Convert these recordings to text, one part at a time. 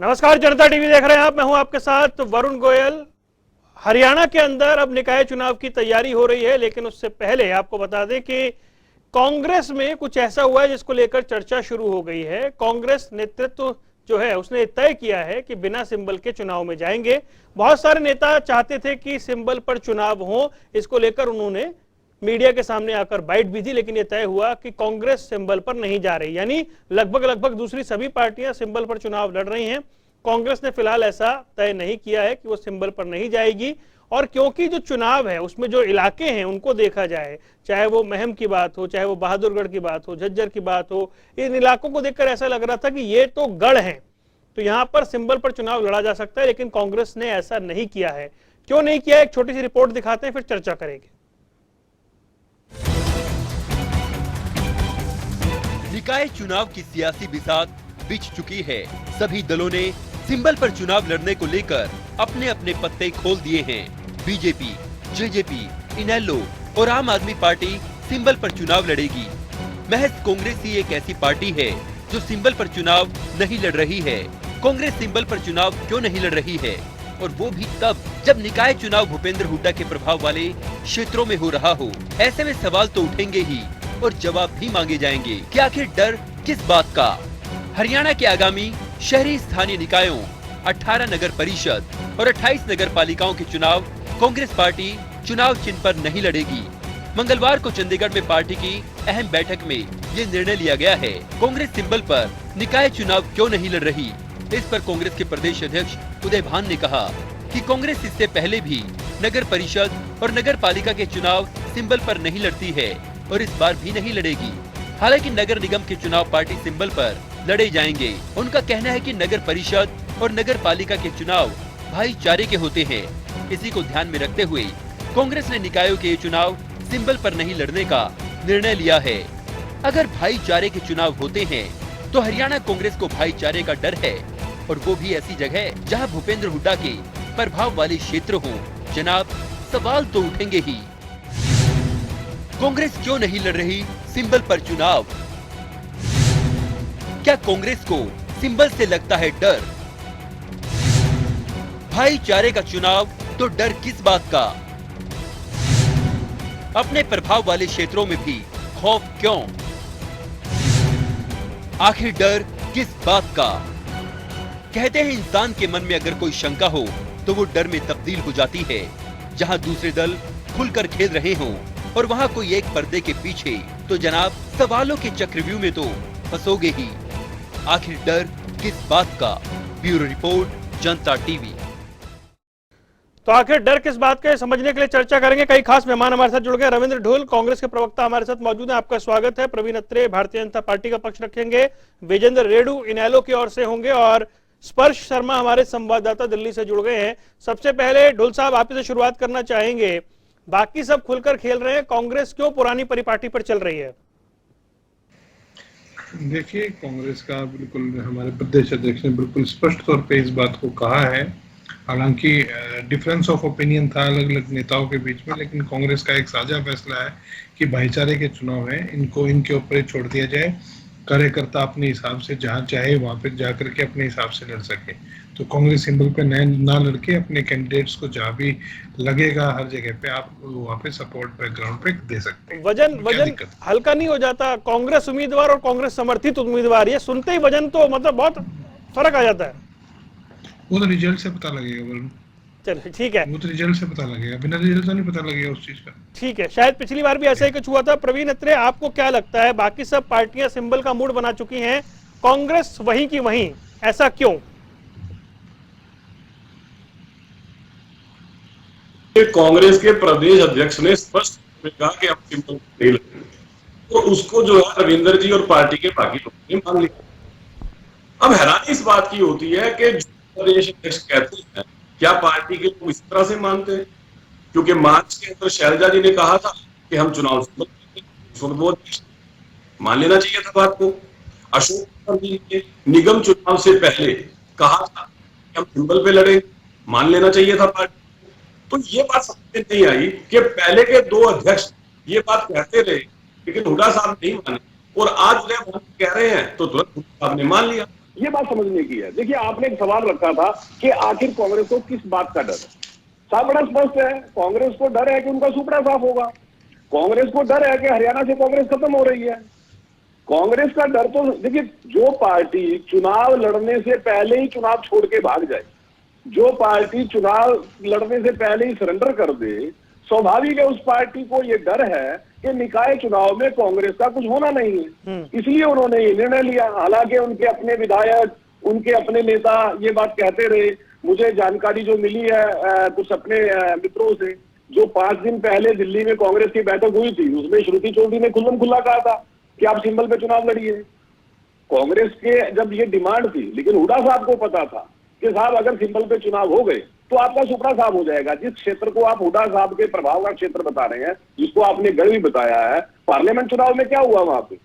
नमस्कार, जनता टीवी देख रहे हैं आप। मैं हूं आपके साथ वरुण गोयल। हरियाणा के अंदर अब निकाय चुनाव की तैयारी हो रही है, लेकिन उससे पहले आपको बता दें कि कांग्रेस में कुछ ऐसा हुआ है जिसको लेकर चर्चा शुरू हो गई है। कांग्रेस नेतृत्व जो है उसने तय किया है कि बिना सिंबल के चुनाव में जाएंगे। बहुत सारे नेता चाहते थे कि सिंबल पर चुनाव हो, इसको लेकर उन्होंने मीडिया के सामने आकर बाइट भी दी, लेकिन यह तय हुआ कि कांग्रेस सिंबल पर नहीं जा रही। यानी लगभग दूसरी सभी पार्टियां सिंबल पर चुनाव लड़ रही हैं। कांग्रेस ने फिलहाल ऐसा तय नहीं किया है कि वो सिंबल पर नहीं जाएगी। और क्योंकि जो चुनाव है उसमें जो इलाके हैं उनको देखा जाए, चाहे वो महम की बात हो, चाहे वो बहादुरगढ़ की बात हो, झज्जर की बात हो, इन इलाकों को देखकर ऐसा लग रहा था कि ये तो गढ़ है, तो यहां पर सिंबल पर चुनाव लड़ा जा सकता है। लेकिन कांग्रेस ने ऐसा नहीं किया है। क्यों नहीं किया, एक छोटी सी रिपोर्ट दिखाते हैं, फिर चर्चा करेंगे। निकाय चुनाव की सियासी बिसात बिछ चुकी है। सभी दलों ने सिंबल पर चुनाव लड़ने को लेकर अपने अपने पत्ते खोल दिए हैं। बीजेपी, जेजेपी, इनेलो और आम आदमी पार्टी सिंबल पर चुनाव लड़ेगी। महज कांग्रेस ही एक ऐसी पार्टी है जो सिंबल पर चुनाव नहीं लड़ रही है। कांग्रेस सिंबल पर चुनाव क्यों नहीं लड़ रही है, और वो भी तब जब निकाय चुनाव भूपेंद्र हुड्डा के प्रभाव वाले क्षेत्रों में हो रहा हो। ऐसे में सवाल तो उठेंगे ही और जवाब भी मांगे जाएंगे कि आखिर डर किस बात का। हरियाणा के आगामी शहरी स्थानीय निकायों, 18 नगर परिषद और 28 नगर पालिकाओं के चुनाव कांग्रेस पार्टी चुनाव चिन्ह पर नहीं लड़ेगी। मंगलवार को चंडीगढ़ में पार्टी की अहम बैठक में ये निर्णय लिया गया है। कांग्रेस सिंबल पर निकाय चुनाव क्यों नहीं लड़ रही, इस पर कांग्रेस के प्रदेश अध्यक्ष उदय भान ने कहा कि कांग्रेस इससे पहले भी नगर परिषद और नगर पालिका के चुनाव सिंबल पर नहीं लड़ती है और इस बार भी नहीं लड़ेगी। हालांकि नगर निगम के चुनाव पार्टी सिंबल पर लड़े जाएंगे। उनका कहना है कि नगर परिषद और नगर पालिका के चुनाव भाईचारे के होते हैं। इसी को ध्यान में रखते हुए कांग्रेस ने निकायों के चुनाव सिंबल पर नहीं लड़ने का निर्णय लिया है। अगर भाईचारे के चुनाव होते हैं तो हरियाणा कांग्रेस को भाईचारे का डर है, और वो भी ऐसी जगह जहां भूपेंद्र हुड्डा के प्रभाव वाले क्षेत्र हों। जनाब, सवाल तो उठेंगे ही। कांग्रेस क्यों नहीं लड़ रही सिंबल पर चुनाव? क्या कांग्रेस को सिंबल से लगता है डर? भाईचारे का चुनाव तो डर किस बात का? अपने प्रभाव वाले क्षेत्रों में भी खौफ क्यों? आखिर डर किस बात का? कहते हैं इंसान के मन में अगर कोई शंका हो तो वो डर में तब्दील हो जाती है। जहां दूसरे दल खुलकर खेल रहे हों और वहां कोई एक पर्दे के पीछे, तो जनाब सवालों के चक्रव्यूह में तो फंसोगे ही। आखिर डर किस बात का? ब्यूरो रिपोर्ट, जनता टीवी। तो आखिर डर किस बात का, समझने के लिए चर्चा करेंगे। कई खास मेहमान हमारे साथ जुड़ गए। रविंद्र ढोल, कांग्रेस के प्रवक्ता, हमारे साथ मौजूद हैं। आपका स्वागत है। प्रवीण अत्रे, भारतीय जनता पार्टी का पक्ष रखेंगे। विजेंद्र रेडू इनेलो की ओर से होंगे, और स्पर्श शर्मा हमारे संवाददाता दिल्ली से जुड़ गए हैं। सबसे पहले ढोल साहब, आप से शुरुआत करना चाहेंगे। बाकी सब खुलकर खेल रहे हैं, कांग्रेस क्यों पुरानी परिपाटी पर चल रही है? देखिए, कांग्रेस का बिल्कुल हमारे प्रदेश अध्यक्ष ने बिल्कुल स्पष्ट तौर पे इस बात को कहा है। हालांकि डिफरेंस ऑफ ओपिनियन था अलग अलग नेताओं के बीच में, लेकिन कांग्रेस का एक साझा फैसला है कि भाईचारे के चुनाव है, इनको इनके ऊपर ही छोड़ दिया जाए। कार्यकर्ता अपने हिसाब से जहां चाहे वहां पे जाकर के अपने हिसाब से लड़ सके। तो कांग्रेस सिंबल पे ना लड़के अपने कैंडिडेट्स को जहां भी लगेगा हर जगह पे आप वहां पे सपोर्ट बैकग्राउंड पे दे सकते हैं। वजन हल्का नहीं हो जाता? कांग्रेस उम्मीदवार और कांग्रेस समर्थित उम्मीदवार, ये सुनते ही वजन तो मतलब बहुत फर्क आ जाता है। वो तो रिजल्ट से पता लगेगा। चलिए ठीक है, वो तो रिजल्ट से पता लगेगा, बिना रिजल्ट से नहीं पता लगेगा उस चीज का। ठीक है, शायद पिछली बार भी ऐसा ही कुछ हुआ था। प्रवीण अत्रे, आपको क्या लगता है? बाकी सब पार्टियां सिंबल का मूड बना चुकी हैं, कांग्रेस वहीं की वहीं, ऐसा क्यों? कांग्रेस के प्रदेश अध्यक्ष ने स्पष्ट कहा कि हम सिंबल नहीं लड़ेंगे, तो उसको जो है रविंदर जी और पार्टी के बाकी लोगों ने मान लिया। अब हैरानी इस बात की होती है कि जो प्रदेश अध्यक्ष कहते हैं, क्या पार्टी के लोग इस तरह से मानते हैं? क्योंकि मार्च के अंदर शैलजा जी ने कहा था कि हम चुनाव मान लेना चाहिए था बात को। अशोक जी ने निगम चुनाव से पहले कहा था कि हम सिंबल पे लड़ेंगे, मान लेना चाहिए था पार्टी। तो ये बात समझ में नहीं आई कि पहले के दो अध्यक्ष ये बात कहते रहे, लेकिन हुड्डा साहब नहीं माने, और आज उदय भान कह रहे हैं तो तुरंत हुड्डा साहब ने मान लिया। ये बात समझने की है। देखिए, आपने एक सवाल रखा था कि आखिर कांग्रेस को किस बात का डर है। साफ बड़ा स्पष्ट है, कांग्रेस को डर है कि उनका सुपड़ा साफ होगा। कांग्रेस को डर है कि हरियाणा से कांग्रेस खत्म हो रही है। कांग्रेस का डर तो देखिए, जो पार्टी चुनाव लड़ने से पहले ही चुनाव छोड़ के भाग जाए, जो पार्टी चुनाव लड़ने से पहले ही सरेंडर कर दे, स्वाभाविक है उस पार्टी को यह डर है कि निकाय चुनाव में कांग्रेस का कुछ होना नहीं है। इसलिए उन्होंने ये निर्णय लिया। हालांकि उनके अपने विधायक, उनके अपने नेता ये बात कहते रहे। मुझे जानकारी जो मिली है कुछ अपने मित्रों से, जो 5 दिन पहले दिल्ली में कांग्रेस की बैठक हुई थी, उसमें श्रुति चौधरी ने खुल्लम खुल्ला कहा था कि आप सिंबल पे चुनाव लड़िए। कांग्रेस के जब ये डिमांड थी, लेकिन हुड्डा साहब को पता था कि साहब अगर सिंबल पे चुनाव हो गए तो आपका सुपड़ा साफ हो जाएगा। जिस क्षेत्र को आप हुड्डा साहब के प्रभाव का क्षेत्र बता रहे हैं, जिसको आपने गढ़ भी बताया है, पार्लियामेंट चुनाव में क्या हुआ वहां पे?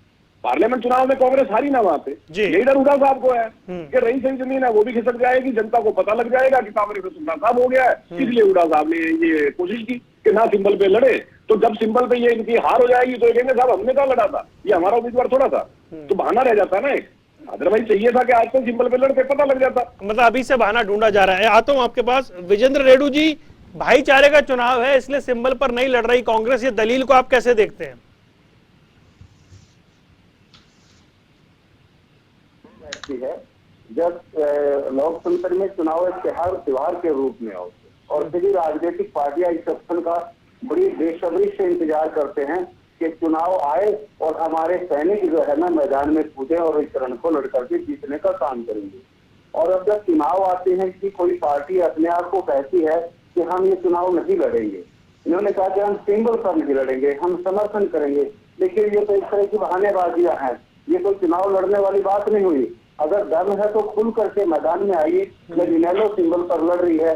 पार्लियामेंट चुनाव में कांग्रेस हारी ना वहां पे। यही डर हुड्डा साहब को है कि रही सही जमीन है वो भी खिसक जाएगी, जनता को पता लग जाएगा कि कांग्रेस में सुपड़ा साफ हो गया है। इसलिए हुड्डा साहब ने ये कोशिश की कि ना सिंबल पे लड़े, तो जब सिंबल पे ये इनकी हार हो जाएगी तो ये कहेंगे साहब हमने कहा लड़ा था, ये हमारा उम्मीदवार थोड़ा था। तो बहाना रह जाता ना एक। अदरवाइज चाहिए था कि आज तो सिंबल पे लड़ते पता लग जाता। मतलब अभी से बहाना ढूंढा जा रहा है। आता हूं आपके पास विजेंद्र रेड्डू जी, भाईचारे का चुनाव है इसलिए सिंबल पर नहीं लड़ रही कांग्रेस, ये दलील को आप कैसे देखते हैं? है जब लोकतंत्र में चुनाव एक त्योहार के रूप में हो और सभी राजनीतिक पार्टियां इस ऑप्शन का बड़ी बेसब्री से इंतजार करते हैं कि चुनाव आए और हमारे सैनिक जो है ना मैदान में कूदे और इस रण को लड़ करके जीतने का काम करेंगे। और अब जब चुनाव आते हैं कि कोई पार्टी अपने आप को कहती है कि हम ये चुनाव नहीं लड़ेंगे, इन्होंने कहा कि हम सिंबल पर नहीं लड़ेंगे, हम समर्थन करेंगे, लेकिन ये तो एक तरह की बहानेबाजियां हैं। ये कोई चुनाव लड़ने वाली बात नहीं हुई। अगर दम है तो खुल करके मैदान में आइए। इनेलो सिंबल पर लड़ रही है,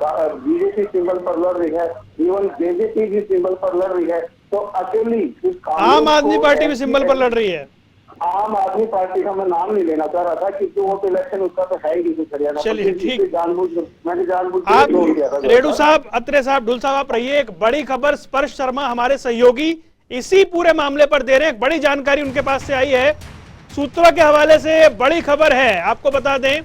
बीजेपी सिंबल पर लड़ रही है, इवन जेजेपी भी सिंबल पर लड़ रही है, तो अकेली आम आदमी पार्टी भी सिंबल पर लड़ रही है। आम आदमी पार्टी का मैं नाम नहीं लेना चाह रहा था क्योंकि वो तो इलेक्शन उसका तो है ही नहीं हरियाणा। चलिए ठीक, मैंने जानबूझ आप रेड्डू साहब, अत्रे साहब, ढुल साहब आप रहिए। एक बड़ी खबर स्पर्श शर्मा हमारे सहयोगी इसी पूरे मामले पर दे रहे हैं। बड़ी जानकारी उनके पास से आई है, सूत्रों के हवाले से बड़ी खबर है। आपको बता दें,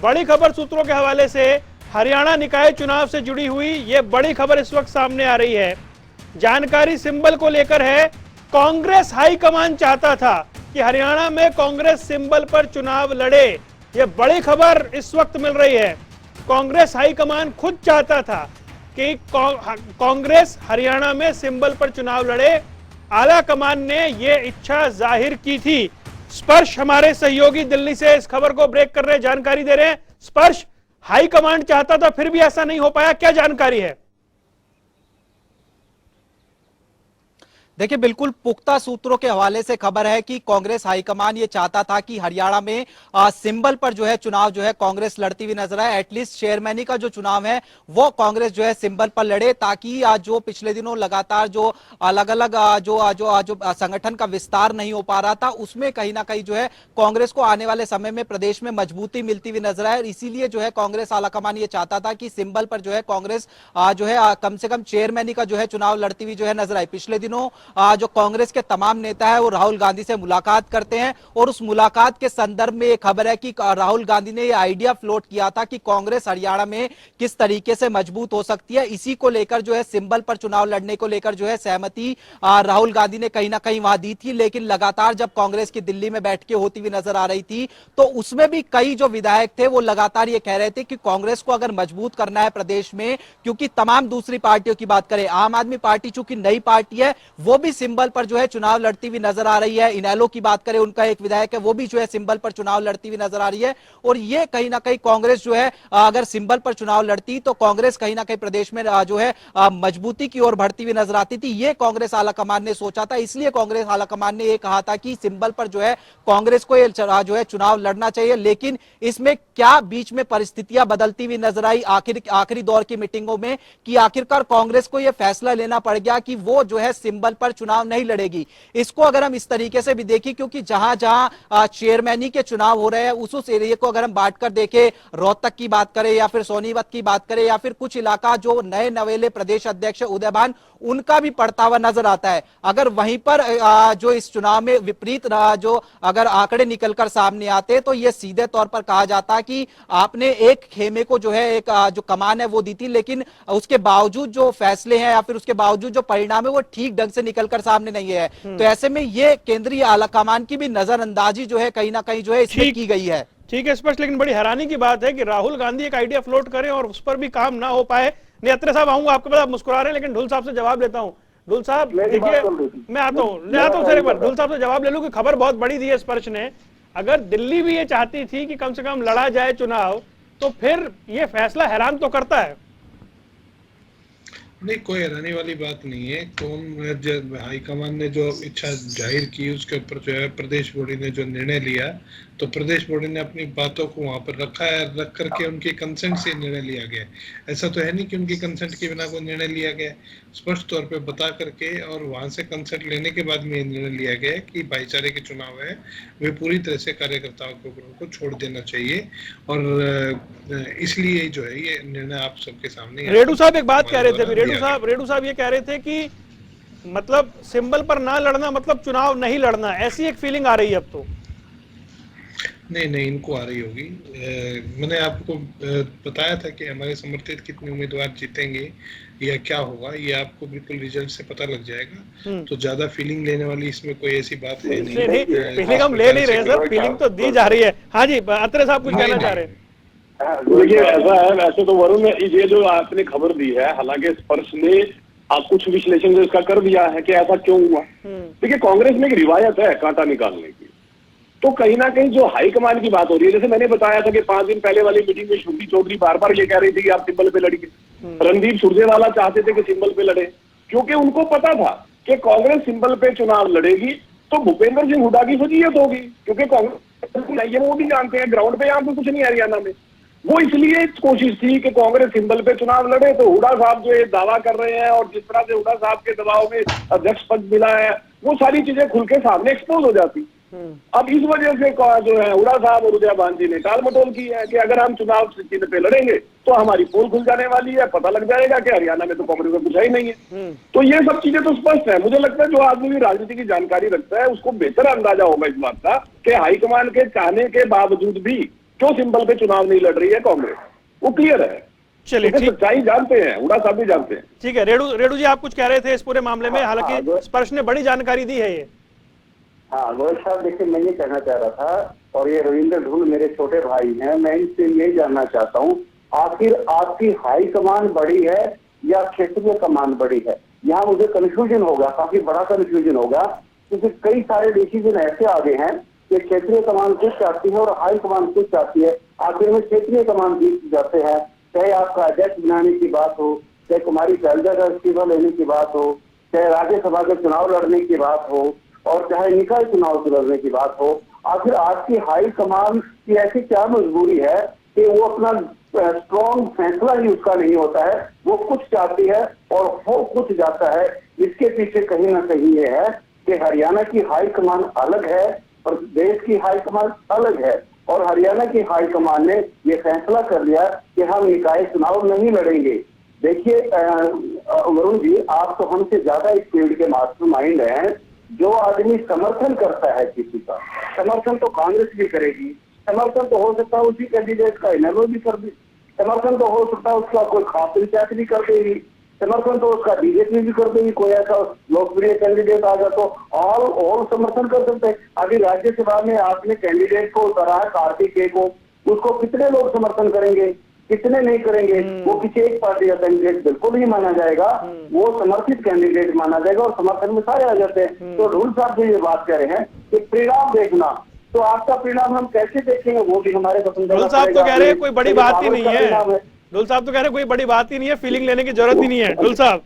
बड़ी खबर सूत्रों के हवाले से हरियाणा निकाय चुनाव से जुड़ी हुई ये बड़ी खबर इस वक्त सामने आ रही है। जानकारी सिंबल को लेकर है। कांग्रेस हाईकमान चाहता था कि हरियाणा में कांग्रेस सिंबल पर चुनाव लड़े, ये बड़ी खबर इस वक्त मिल रही है। कांग्रेस हाईकमान खुद चाहता था कि कांग्रेस हरियाणा में सिंबल पर चुनाव लड़े। आला कमान ने ये इच्छा जाहिर की थी। स्पर्श हमारे सहयोगी दिल्ली से इस खबर को ब्रेक कर रहे, जानकारी दे रहे हैं। स्पर्श, हाई कमांड चाहता था फिर भी ऐसा नहीं हो पाया, क्या जानकारी है? देखिए, बिल्कुल पुख्ता सूत्रों के हवाले से खबर है कि कांग्रेस हाईकमान ये चाहता था कि हरियाणा में सिंबल पर जो है चुनाव जो है कांग्रेस लड़ती हुई नजर आए। एटलीस्ट चेयरमैनी का जो चुनाव है वो कांग्रेस जो है सिंबल पर लड़े, ताकि जो पिछले दिनों लगातार जो अलग अलग जो संगठन का विस्तार नहीं हो पा रहा था, उसमें कहीं ना कहीं जो है कांग्रेस को आने वाले समय में प्रदेश में मजबूती मिलती हुई नजर आए। इसीलिए जो है कांग्रेस आलाकमान ये चाहता था कि सिंबल पर जो है कांग्रेस जो है कम से कम चेयरमैनी का जो है चुनाव लड़ती हुई जो है नजर आई। पिछले दिनों जो कांग्रेस के तमाम नेता है वो राहुल गांधी से मुलाकात करते हैं और उस मुलाकात के संदर्भ में एक खबर है कि राहुल गांधी ने ये आइडिया फ्लोट किया था कि कांग्रेस हरियाणा में किस तरीके से मजबूत हो सकती है। इसी को लेकर जो है सिंबल पर चुनाव लड़ने को लेकर जो है सहमति राहुल गांधी ने कहीं ना कहीं वहां दी थी। लेकिन लगातार जब कांग्रेस की दिल्ली में बैठकें होती हुई नजर आ रही थी तो उसमें भी कई जो विधायक थे वो लगातार ये कह रहे थे कि कांग्रेस को अगर मजबूत करना है प्रदेश में, क्योंकि तमाम दूसरी पार्टियों की बात करें, आम आदमी पार्टी चूंकि नई पार्टी है वो भी सिंबल पर जो है चुनाव लड़ती हुई नजर आ रही है। इनेलो की बात करें, उनका एक विधायक है वो भी जो है सिंबल पर चुनाव लड़ती हुई नजर आ रही है। और ये कहीं ना कहीं कांग्रेस जो है अगर सिंबल पर चुनाव लड़ती तो कांग्रेस कहीं ना कहीं प्रदेश में जो है मजबूती की ओर बढ़ती हुई नजर आती थी। ये कांग्रेस आलाकमान ने सोचा था। इसलिए कांग्रेस आलाकमान ने यह कहा था कि सिंबल पर जो है कांग्रेस को जो है चुनाव लड़ना चाहिए। लेकिन इसमें क्या बीच में परिस्थितियां बदलती हुई नजर आई आखिरी दौर की मीटिंगों में कि आखिरकार कांग्रेस को यह फैसला लेना पड़ गया कि वो जो है सिंबल पर चुनाव नहीं लड़ेगी। इसको अगर हम इस तरीके से भी देखें, क्योंकि जहां जहां चेयरमैनी के चुनाव हो रहे हैं उस एरिया को अगर हम बांटकर देखें, रोहतक की बात करें या फिर सोनीपत की बात करें या फिर कुछ इलाका जो नए नवेले प्रदेश अध्यक्ष उदयभान उनका भी पड़ता हुआ नजर आता है। अगर वहीं पर जो इस चुनाव में विपरीत जो अगर आंकड़े निकलकर सामने आते तो यह सीधे तौर पर कहा जाता कि आपने एक खेमे को जो है एक जो कमान है वो दी थी, लेकिन उसके बावजूद जो फैसले हैं या फिर उसके बावजूद जो परिणाम है वो ठीक ढंग से निकलकर सामने नहीं है। तो ऐसे में ये केंद्रीय आला कमान की भी नजरअंदाजी जो है कहीं ना कहीं जो है इसमें की गई है। ठीक है, स्पष्ट। लेकिन बड़ी हैरानी की बात है कि राहुल गांधी एक आइडिया फ्लोट करें और उस पर भी काम ना हो पाए। नेत्र साहब आऊंगा आपके पास, आप मुस्कुरा रहे हैं, लेकिन ढुल साहब से जवाब लेता हूं। ढुल साहब देखिए, मैं आता हूं सर, एक बार ढुल साहब से जवाब ले लूं कि खबर बहुत बड़ी दी है स्पर्श ने। अगर दिल्ली भी ये चाहती थी कि कम से कम लड़ा जाए चुनाव, तो फिर ये फैसला हैरान तो करता है। नहीं, कोई हैरानी वाली बात नहीं है। कौन हाईकमान ने जो इच्छा जाहिर की उसके ऊपर जो है प्रदेश बॉडी ने जो निर्णय लिया, तो प्रदेश बॉडी ने अपनी बातों को वहां पर रखा है, रख करके उनके कंसेंट से निर्णय लिया गया। ऐसा तो है नहीं कि उनकी कंसेंट के बिना कोई निर्णय लिया गया, स्पष्ट तौर पे बता करके और वहां से कंसेंट लेने के बाद में निर्णय लिया गया कि भाईचारे के चुनाव है वे पूरी तरह से कार्यकर्ताओं को छोड़ देना चाहिए। और इसलिए जो है ये निर्णय आप सबके सामने। रेडू साहब एक बात कह रहे थे, रेडू साहब ये कह रहे थे कि मतलब सिंबल पर ना लड़ना मतलब चुनाव नहीं लड़ना, ऐसी एक फीलिंग आ रही है अब तो। नहीं, इनको आ रही होगी। मैंने आपको बताया था कि हमारे समर्थित कितने उम्मीदवार जीतेंगे या क्या होगा, ये आपको बिल्कुल रिजल्ट से पता लग जाएगा। तो ज्यादा फीलिंग लेने वाली इसमें कोई ऐसी बात है नहीं। फीलिंग हम ले नहीं रहे सर, फीलिंग तो दी जा रही है। हाँ जी, अत्रे साहब कुछ कहना चाह रहे हैं। देखिए ऐसा है, वैसे तो वरुण ये जो आपने खबर दी है, हालांकि स्पर्श ने कुछ विश्लेषण जो इसका कर दिया है कि ऐसा क्यों हुआ। देखिए कांग्रेस में एक रिवायत है कांटा निकालने की, तो कहीं ना कहीं जो हाईकमान की बात हो रही है, जैसे मैंने बताया था कि 5 दिन पहले वाली मीटिंग में श्रुति चौधरी बार बार ये कह रही थी कि आप सिंबल पे लड़िए। रणदीप सुरजेवाला चाहते थे कि सिंबल पे लड़े, क्योंकि उनको पता था कि कांग्रेस सिंबल पे चुनाव लड़ेगी तो भूपेंद्र सिंह हुड्डा की फजीयत होगी, क्योंकि कांग्रेस वो भी जानते हैं ग्राउंड पे यहाँ पे कुछ नहीं है हरियाणा में। वो इसलिए कोशिश थी कि कांग्रेस सिंबल पे चुनाव लड़े, तो हुड्डा साहब जो ये दावा कर रहे हैं और जिस तरह से हुड्डा साहब के दबाव में अध्यक्ष पद मिला है, वो सारी चीजें खुल के सामने एक्सपोज हो जाती। अब इस वजह से जो है हुड्डा साहब और उदयभान जी ने टाल मटोल की है कि अगर हम चुनाव चिन्ह पे लड़ेंगे तो हमारी पोल खुल जाने वाली है, पता लग जाएगा कि हरियाणा में तो कांग्रेस में कुछ ही नहीं है। तो ये सब चीजें तो स्पष्ट है। मुझे लगता है जो आदमी भी राजनीति की जानकारी रखता है उसको बेहतर अंदाजा होगा इस बात का कि हाईकमान के चाहने के बावजूद भी क्यों सिंबल पे चुनाव नहीं लड़ रही है कांग्रेस, वो क्लियर है। चलिए, सच्चाई जानते हैं, हुड्डा साहब भी जानते हैं। ठीक है, रेडू जी आप कुछ कह रहे थे इस पूरे मामले में, हालांकि स्पर्श ने बड़ी जानकारी दी है ये। हाँ गोयल साहब, देखिए मैं ये कहना चाह रहा था, और ये रविंद्र ढूल मेरे छोटे भाई हैं, मैं इनसे यही जानना चाहता हूँ, आखिर आपकी हाई कमान बड़ी है या क्षेत्रीय कमान बड़ी है? यहाँ मुझे कंफ्यूजन होगा, काफी बड़ा कंफ्यूजन होगा, क्योंकि कई सारे डिसीजन ऐसे आ गए हैं कि क्षेत्रीय कमान कुछ चाहती है और हाई कमान कुछ चाहती है। आखिर में क्षेत्रीय कमान जीत जाते हैं, चाहे आपका अध्यक्ष बनाने की बात हो, चाहे कुमारी शैलजा का इस्तीफा लेने की बात हो, चाहे राज्यसभा के चुनाव लड़ने की बात हो, और चाहे निकाय चुनाव लड़ने की बात हो। आखिर आपकी हाई कमान की ऐसी क्या मजबूरी है कि वो अपना स्ट्रॉन्ग फैसला ही उसका नहीं होता है, वो कुछ चाहती है और हो कुछ जाता है। इसके पीछे कहीं ना कहीं ये है कि हरियाणा की हाई कमान अलग है और देश की हाई कमान अलग है, और हरियाणा की हाई कमान ने ये फैसला कर लिया कि हम निकाय चुनाव नहीं लड़ेंगे। देखिए वरुण जी, आप तो हमसे ज्यादा इस फील्ड के मास्टरमाइंड हैं। जो आदमी समर्थन करता है किसी का, समर्थन तो कांग्रेस भी करेगी, समर्थन तो हो सकता है उसी कैंडिडेट का इनेलो भी कर दे, समर्थन तो हो सकता है उसका कोई खास पंचायत भी कर देगी, समर्थन तो उसका बीजेपी भी कर देगी, कोई ऐसा लोकप्रिय कैंडिडेट आ जाए तो ऑल समर्थन कर सकते हैं। अभी राज्यसभा में आपने कैंडिडेट को उतारा है कार्तिकेय को, उसको कितने लोग समर्थन करेंगे, कितने नहीं करेंगे? वो किसी एक पार्टी का कैंडिडेट बिल्कुल नहीं माना जाएगा, वो समर्थित कैंडिडेट माना जाएगा और समर्थन में सारे आ जाते हैं। तो ढूल साहब जो ये बात कह रहे हैं कि परिणाम देखना, तो आपका परिणाम हम कैसे देखेंगे, वो भी हमारे पसंद। ढूल साहब तो कह रहे हैं कोई बड़ी बात ही नहीं है, ढूल साहब तो कह रहे हैं कोई बड़ी बात ही नहीं है, फीलिंग लेने की जरूरत ही नहीं है। ढूल साहब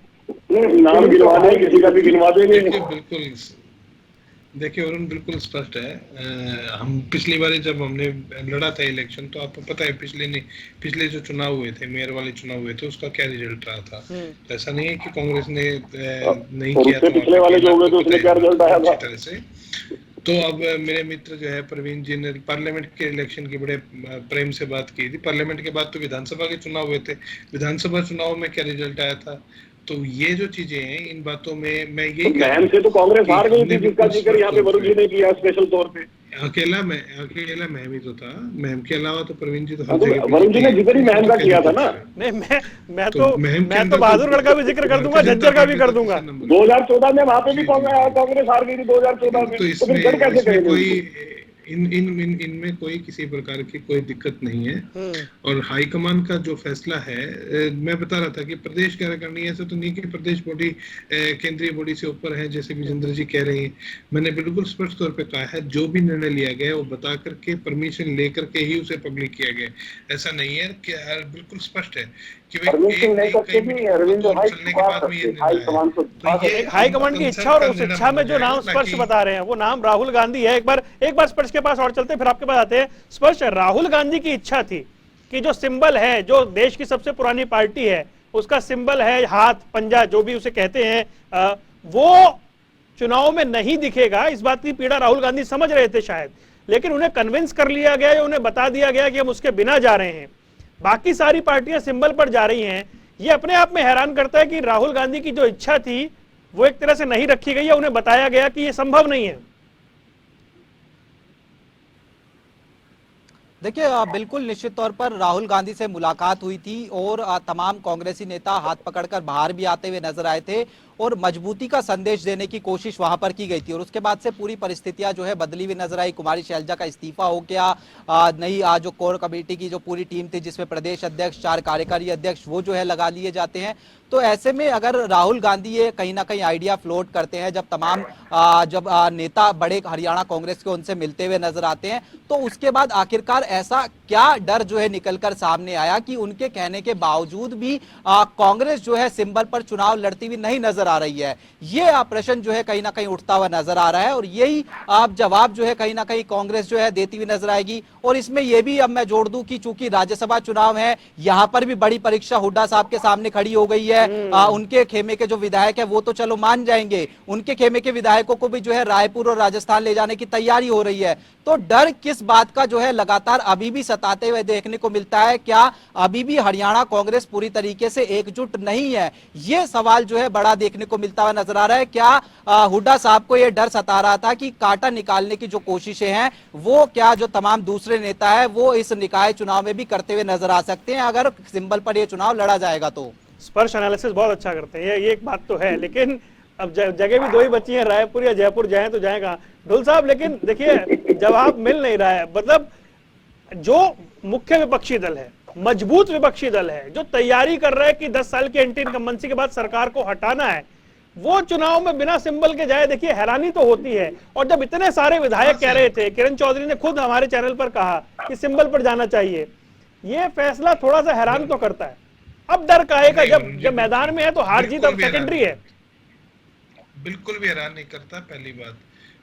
नाम गिनवा दें, किसी का भी गिनवा देंगे। बिल्कुल देखिए वरुण, बिल्कुल स्पष्ट है। हम पिछली बार जब हमने लड़ा था इलेक्शन, तो आपको पता है पिछले जो चुनाव हुए थे, मेयर वाले चुनाव हुए थे, उसका क्या रिजल्ट रहा था। तो ऐसा नहीं है कि कांग्रेस ने नहीं और किया। उससे तो पिछले वाले जो हुए थे उसमें क्या रिजल्ट आया था? अच्छी तरह से। तो अब मेरे मित्र जो है प्रवीण जी ने पार्लियामेंट के इलेक्शन की बड़े प्रेम से बात की थी। पार्लियामेंट के बाद तो विधानसभा के चुनाव हुए थे। विधानसभा चुनाव में क्या रिजल्ट आया था। तो ये जो चीजें हैं, इन बातों में मैं यही कह रहा महम से तो कांग्रेस हार गई थी, जिसका बिल्कुल जिक्र यहाँ पे वरुण जी ने किया स्पेशल तौर पे। अकेला महम ही तो था। महम के अलावा तो प्रवीण जी तो हर हाँ, तो जगह वरुण जी ने जिक्र ही महम का किया था ना। नहीं, मैं तो महम के तो अंदर बहादुरगढ़ का भी जिक्र कर दूंगा, झज्जर का भी कर दूंगा। 2014 में वहां पे भी कांग्रेस हार गई थी 2014 में, तो तो फिर गढ़ कैसे इसमें गए? कोई इनमें कोई किसी प्रकार की कोई दिक्कत नहीं है। और हाईकमान का जो फैसला है, मैं बता रहा था कि प्रदेश कार्यकारिणी ऐसा तो नहीं कि प्रदेश बॉडी केंद्रीय बॉडी से ऊपर है, जैसे विजेंद्र जी कह रहे हैं। मैंने बिल्कुल स्पष्ट तौर पे कहा है, जो भी निर्णय लिया गया वो बता करके, परमिशन लेकर के ही उसे पब्लिक किया गया। ऐसा नहीं है कि बिल्कुल स्पष्ट है कि हाईकमांड की इच्छा, और उस इच्छा में जो नाम स्पर्श बता रहे हैं वो नाम राहुल गांधी है। एक बार स्पर्श के पास और चलते हैं, फिर आपके पास आते हैं। स्पर्श, राहुल गांधी की इच्छा थी कि जो सिंबल है, जो देश की सबसे पुरानी पार्टी है, उसका सिंबल है हाथ, पंजा, जो भी उसे कहते हैं, वो चुनाव में नहीं दिखेगा। इस बात की पीड़ा राहुल गांधी समझ रहे थे शायद, लेकिन उन्हें कन्विंस कर लिया गया, उन्हें बता दिया गया कि हम उसके बिना जा रहे हैं। बाकी सारी पार्टियां सिंबल पर जा रही हैं। ये अपने आप में हैरान करता है कि राहुल गांधी की जो इच्छा थी वो एक तरह से नहीं रखी गई है। उन्हें बताया गया कि ये संभव नहीं है। देखिए बिल्कुल निश्चित तौर पर राहुल गांधी से मुलाकात हुई थी और तमाम कांग्रेसी नेता हाथ पकड़कर बाहर भी आते हुए नजर आए थे और मजबूती का संदेश देने की कोशिश वहां पर की गई थी। और उसके बाद से पूरी परिस्थितियां जो है बदली हुई नजर आई। कुमारी शैलजा का इस्तीफा हो गया, नई जो कोर कमेटी की जो पूरी टीम थी, जिसमें प्रदेश अध्यक्ष, 4 कार्यकारी अध्यक्ष, वो जो है लगा लिए जाते हैं। तो ऐसे में अगर राहुल गांधी ये कहीं ना कहीं आइडिया फ्लोट करते हैं, जब तमाम नेता बड़े हरियाणा कांग्रेस के उनसे मिलते हुए नजर आते हैं, तो उसके बाद आखिरकार ऐसा क्या डर जो है निकलकर सामने आया कि उनके कहने के बावजूद भी कांग्रेस जो है सिंबल पर चुनाव लड़ती हुई नहीं नजर आ रही है। ये प्रश्न जो है कहीं ना कहीं उठता हुआ नजर आ रहा है और यही आप जवाब जो है कहीं ना कहीं कांग्रेस जो है देती हुई नजर आएगी। और इसमें यह भी अब मैं जोड़ दूं कि चूंकि राज्यसभा चुनाव है, यहां पर भी बड़ी परीक्षा हुड्डा साहब के सामने खड़ी हो गई है। उनके खेमे के जो विधायक है वो तो चलो मान जाएंगे, उनके खेमे के विधायकों को भी जो है रायपुर और राजस्थान ले जाने की तैयारी हो रही है। तो डर किस बात का जो है लगातार अभी भी सताते हुए देखने को मिलता है? क्या अभी भी हरियाणा कांग्रेस पूरी तरीके से एकजुट नहीं है? ये सवाल जो है बड़ा देखने को मिलता हुआ नजर आ रहा है। क्या हुड्डा साहब को यह डर सता रहा था कि कांटा निकालने की जो कोशिशें हैं वो क्या जो तमाम दूसरे नेता है वो इस निकाय चुनाव में भी करते हुए नजर आ सकते हैं अगर सिंबल पर यह चुनाव लड़ा जाएगा? तो स्पर्श एनालिसिस बहुत अच्छा करते हैं, ये एक बात तो है। लेकिन अब जगह भी 2 ही बची है, रायपुर या जयपुर जाएं तो जाएं कहां ढुल साहब? लेकिन देखिए जवाब मिल नहीं रहा है। मतलब जो मुख्य विपक्षी दल है, मजबूत विपक्षी दल है, जो तैयारी कर रहा है कि 10 साल की एंटी इनकम्बेंसी के बाद सरकार को हटाना है, वो चुनाव में बिना सिंबल के जाए, देखिए हैरानी तो होती है। और जब इतने सारे विधायक कह रहे थे, किरण चौधरी ने खुद हमारे चैनल पर कहा कि सिंबल पर जाना चाहिए, ये फैसला थोड़ा सा हैरान तो करता है। अब डर काहे का? जब मैदान में है तो हार जीत अब सेकेंडरी है। बिल्कुल भी हैरान नहीं करता। पहली बात,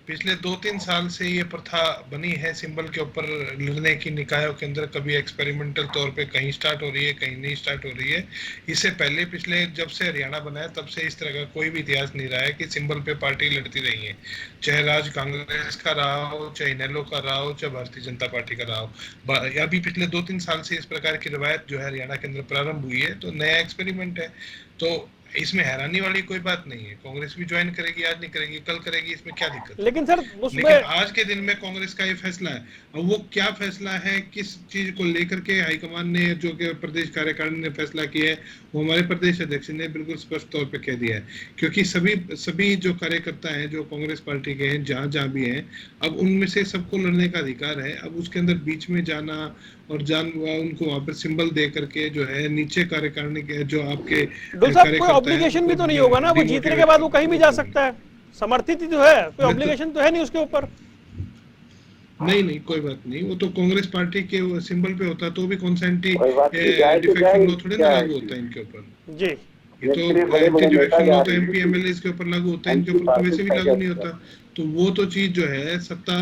पिछले 2-3 साल से ये प्रथा बनी है सिंबल के ऊपर लड़ने की निकायों के अंदर। कभी एक्सपेरिमेंटल तौर पे कहीं स्टार्ट हो रही है, कहीं नहीं स्टार्ट हो रही है। इससे पहले पिछले जब से हरियाणा बना है तब से इस तरह का कोई भी इतिहास नहीं रहा है कि सिंबल पे पार्टी लड़ती रही है, चाहे राज कांग्रेस का रहा हो, चाहे इनेलो का रहा हो, चाहे भारतीय जनता पार्टी का रहा हो। अभी पिछले 2-3 साल से इस प्रकार की रवायत जो है हरियाणा के अंदर प्रारंभ हुई है, तो नया एक्सपेरिमेंट है। तो इसमें हैरानी वाली कोई बात नहीं है। कांग्रेस भी ज्वाइन करेगी, आज नहीं करेगी, कल करेगी, इसमें क्या दिक्कत है? लेकिन सर उसमें आज के दिन में कांग्रेस का ये फैसला है। अब वो क्या फैसला है, किस चीज को लेकर के हाईकमान ने, जो कि प्रदेश कार्यकारिणी ने फैसला किया है, वो हमारे प्रदेश अध्यक्ष ने बिल्कुल स्पष्ट तौर पे कह दिया है। क्योंकि सभी जो कार्यकर्ता हैं जो कांग्रेस पार्टी के हैं, जहां भी हैं, अब उनमें से सबको लड़ने का अधिकार है। अब उसके अंदर बीच में जाना और उनको वहां पर सिंबल दे करके जो है नीचे कार्यकारिणी के जो आपके ऑब्लिगेशन भी तो नहीं होगा ना, वो जीतने के बाद वो कहीं भी जा सकता है, समर्थित ही तो है, कोई ऑब्लिगेशन तो है नहीं उसके ऊपर। नहीं, कोई बात नहीं। वो तो कांग्रेस पार्टी के सिंबल पे होता तो भी कॉन्सेंटी डिफेक्शन लॉ थोड़ी ना लागू होता है इनके ऊपर जी। ये तो एंटी डिफेक्शन लॉ तो एमपी एमएलए के ऊपर लागू होता है, इनके ऊपर तो वैसे भी लागू नहीं होता। तो वो तो चीज जो है सत्ता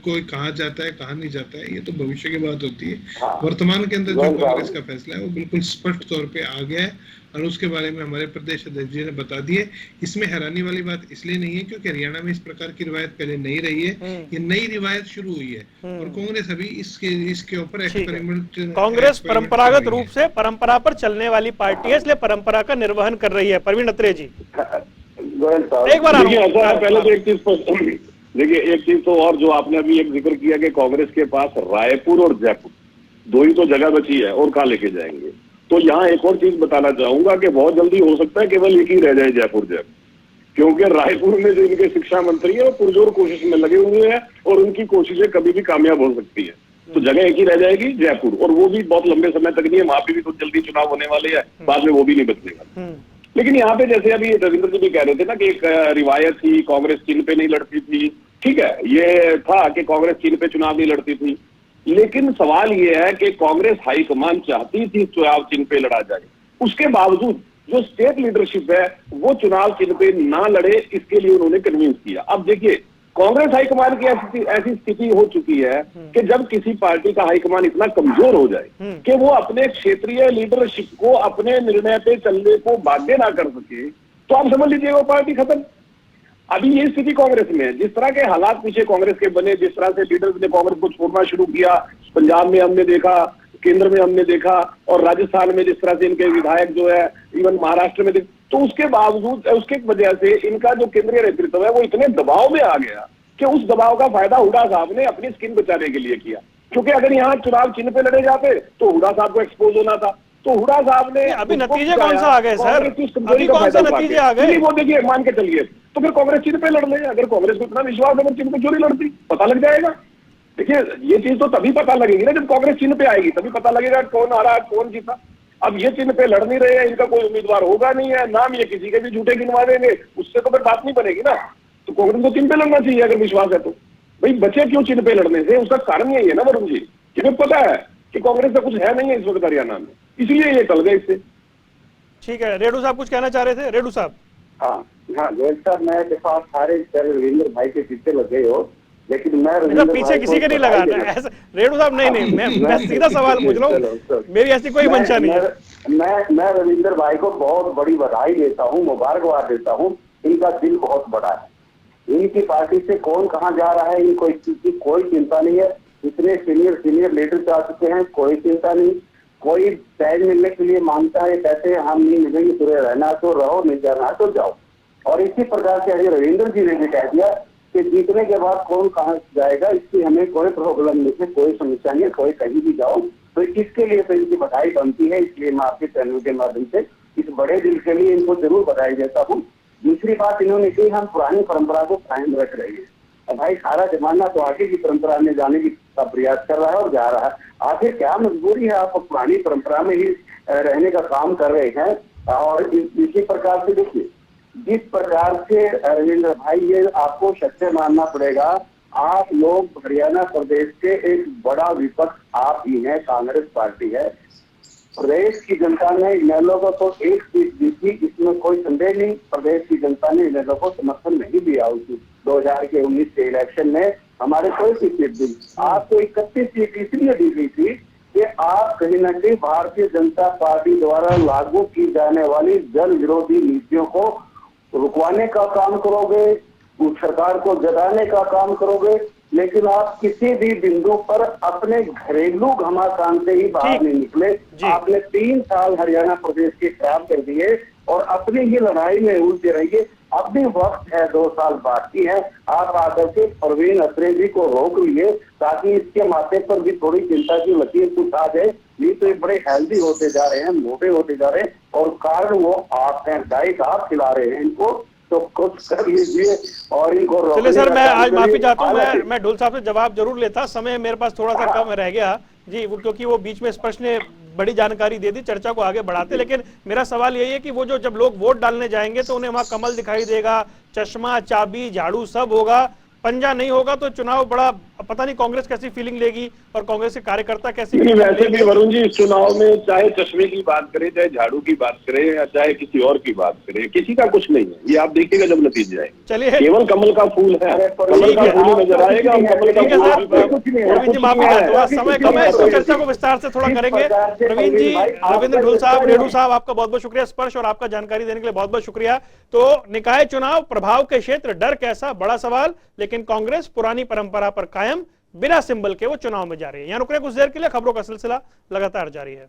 कोई कहाँ जाता है कहाँ नहीं जाता है, ये तो भविष्य की बात होती है। हाँ। वर्तमान के अंदर जो कांग्रेस का फैसला है वो बिल्कुल स्पष्ट तौर पे आ गया है और उसके बारे में हमारे प्रदेश अध्यक्ष जी ने बता दिए। इसमें हैरानी वाली बात इसलिए नहीं है क्योंकि हरियाणा में इस प्रकार की रिवायत पहले नहीं रही है, ये नई रिवायत शुरू हुई है और कांग्रेस अभी इसके ऊपर एक्सपेरिमेंट, कांग्रेस परंपरागत रूप से परंपरा पर चलने वाली पार्टी है, इसलिए परंपरा का निर्वहन कर रही है। परवीन अत्रेय जी एक बार देखिए ऐसा है, पहले तो एक चीज देखिए, एक चीज तो और जो आपने अभी एक जिक्र किया कि कांग्रेस के पास रायपुर और जयपुर दो ही तो जगह बची है और कहाँ लेके जाएंगे, तो यहाँ एक और चीज बताना चाहूंगा कि बहुत जल्दी हो सकता है केवल एक ही रह जाए जयपुर, क्योंकि रायपुर में जो इनके शिक्षा मंत्री है वो पुरजोर कोशिश में लगे हुए हैं और उनकी कोशिशें कभी भी कामयाब हो सकती है। तो जगह एक ही रह जाएगी जयपुर, और वो भी बहुत लंबे समय तक नहीं है, वहां पे भी तो जल्दी चुनाव होने वाले हैं, बाद में वो भी नहीं बचेगा। लेकिन यहाँ पे जैसे अभी रविंद्र जी भी कह रहे थे ना कि एक रिवायत थी, कांग्रेस चिन्ह पे नहीं लड़ती थी, ठीक है, ये था कि कांग्रेस चिन्ह पे चुनाव नहीं लड़ती थी, लेकिन सवाल ये है कि कांग्रेस हाईकमान चाहती थी चुनाव चिन्ह पे लड़ा जाए, उसके बावजूद जो स्टेट लीडरशिप है वो चुनाव चिन्ह पे ना लड़े, इसके लिए उन्होंने कन्विंस किया। अब देखिए कांग्रेस हाईकमान की ऐसी स्थिति हो चुकी है कि जब किसी पार्टी का हाईकमान इतना कमजोर हो जाए कि वो अपने क्षेत्रीय लीडरशिप को अपने निर्णय पे चलने को बाध्य ना कर सके, तो आप समझ लीजिए वो पार्टी खत्म। अभी ये स्थिति कांग्रेस में है, जिस तरह के हालात पीछे कांग्रेस के बने, जिस तरह से लीडर्स ने कांग्रेस को छोड़ना शुरू किया, पंजाब में हमने देखा, केंद्र में हमने देखा, और राजस्थान में जिस तरह से इनके विधायक जो है, इवन महाराष्ट्र में, तो उसके बावजूद, उसके वजह से इनका जो केंद्रीय नेतृत्व है वो इतने दबाव में आ गया कि उस दबाव का फायदा हुड्डा साहब ने अपनी स्किन बचाने के लिए किया। क्योंकि अगर यहाँ चुनाव चिन्ह पे लड़े जाते तो हुड्डा साहब को एक्सपोज होना था, तो हुड्डा साहब ने अभी नतीजे कौन सा आ गए सर, अभी कौन सा नतीजे आ गए? वो देखिए, मान के चलिए तो फिर कांग्रेस चिन्ह पे लड़ ले, अगर कांग्रेस को इतना विश्वास है चिन्ह पे क्यों नहीं लड़ती, पता लग जाएगा। देखिए ये चीज तो तभी पता लगेगी ना जब कांग्रेस चिन्ह पे आएगी, तभी पता लगेगा कौन हारा कौन जीता। अब ये चिन्ह पे लड़ नहीं रहे हैं, इनका कोई उम्मीदवार होगा नहीं है, नाम ये किसी के भी झूठे गिनवा देंगे, उससे तो फिर बात नहीं बनेगी ना। तो कांग्रेस को चिन्ह पे लड़ना चाहिए अगर विश्वास है तो। भाई बचे क्यों चिन्ह पे लड़ने से, उसका कारण यही है ना वरुण जी, जिन्हें पता है कि कांग्रेस का कुछ है नहीं है इस वक्त हरियाणा में, इसलिए ये टल गए इससे। ठीक है, रेडू साहब कुछ कहना चाह रहे थे? रेडू साहब। हाँ गोयल साहब, मैं देखा आप सारे रविंद्र भाई के पीछे लगे हो, लेकिन मैं पीछे किसी के नहीं लगाना ऐसा। रेडू साहब नहीं, मैं सीधा सवाल पूछ रहा हूँ, मेरी ऐसी कोई मंशा नहीं है। मैं रविंद्र भाई को बहुत बड़ी बधाई देता हूँ, मुबारकबाद देता हूँ, इनका दिल बहुत बड़ा है। इनकी पार्टी से कौन कहाँ जा रहा है इनको इस चीज की कोई चिंता नहीं है, इतने सीनियर लीडर जा चुके हैं, कोई चिंता नहीं। कोई पैज मिलने के लिए मांगता है, कहते हैं हम नहीं मिलेंगे, तुरे रहना तो रहो, नहीं जाना तो जाओ। और इसी प्रकार से अजय रविंद्र जी ने भी कह दिया कि जीतने के बाद कौन कहाँ जाएगा इसकी हमें कोई प्रॉब्लम नहीं है, कोई समस्या नहीं है, कोई कहीं भी जाओ। तो इसके लिए तो इनकी बधाई बनती है, इसलिए मैं आपके चैनल के माध्यम से इस बड़े दिल के लिए इनको जरूर बधाई देता हूँ। दूसरी बात इन्होंने कही हम पुरानी परंपरा को कायम रख रहे हैं। अब भाई सारा जमाना तो आगे की परंपरा में जाने का प्रयास कर रहा है और जा रहा है, आखिर क्या मजबूरी है, आप पुरानी परंपरा में ही रहने का काम कर रहे हैं। और इसी प्रकार से देखिए, जिस प्रकार से रविंद्र भाई ये आपको सत्य मानना पड़ेगा, आप लोग हरियाणा प्रदेश के एक बड़ा विपक्ष आप ही है, कांग्रेस पार्टी है। प्रदेश की जनता ने इनेलो को 1 सीट दी थी, इसमें कोई संदेह नहीं। प्रदेश की जनता ने इनेलो को समर्थन नहीं दिया उसी 2019 के इलेक्शन में, हमारे कोई सी सीट दी। आपको 31 सीट इसलिए दी गई थी कि आप कहीं न कहीं भारतीय जनता पार्टी द्वारा लागू की जाने वाली जन विरोधी नीतियों को रुकवाने का काम करोगे, उस सरकार को जताने का काम करोगे, लेकिन आप किसी भी बिंदु पर अपने घरेलू घमासान से ही बाहर नहीं निकले। आपने 3 साल हरियाणा प्रदेश के खराब कर दिए और अपनी ही लड़ाई में उलझे रहिए। अब भी वक्त है, 2 साल बाकी है, आप आकर के परवीन अत्रेय जी को रोक लिए ताकि इसके माथे पर भी थोड़ी चिंता की लकीर कुछ आ जाए। ये तो बड़े हेल्दी होते जा रहे हैं, मोटे होते जा रहे हैं, और कारण वो आप हैं, डाइट आप खिला रहे हैं इनको, तो कुछ कर लीजिए और इनको। चलिए सर, मैं आज माफी चाहता हूँ, मैं ढोल साहब से जवाब जरूर लेता, समय मेरे पास थोड़ा सा कम रह गया जी, क्योंकि वो बीच में स्पष्ट ने बड़ी जानकारी दे दी, चर्चा को आगे बढ़ाते। लेकिन मेरा सवाल यही है कि वो जो जब लोग वोट डालने जाएंगे तो उन्हें वहां कमल दिखाई देगा, चश्मा, चाबी, झाड़ू सब होगा, पंजा नहीं होगा, तो चुनाव बड़ा अब पता नहीं कांग्रेस कैसी फीलिंग लेगी और कांग्रेस के कार्यकर्ता कैसी नहीं, फीलिंग वैसे भी लेंगे। वरुण जी इस चुनाव में चाहे चश्मे की बात करें, चाहे झाड़ू की बात करें, या चाहे किसी और की बात करें, किसी का कुछ नहीं है। ये आप देखिएगा जब नतीजे आएंगे। चलिए केवल कमल का फूल है, कमल का फूल ही नजर आएगा। और कमल का ठीक है फूल सर, प्रवीण जी माफ कीजिएगा, थोड़ा समय कम है, इसको चर्चा को विस्तार से थोड़ा करेंगे। प्रवीण जी, रविंद्र ढोल साहब, रेणु साहब, आपका बहुत बहुत शुक्रिया स्पर्श और आपका जानकारी देने के लिए बहुत बहुत शुक्रिया। तो निकाय चुनाव, प्रभाव के क्षेत्र, डर कैसा, बड़ा सवाल, लेकिन कांग्रेस पुरानी परंपरा पर कायम, बिना सिंबल के वो चुनाव में जा रही है। यहां रुक रहे कुछ देर के लिए, खबरों का सिलसिला लगातार जारी है।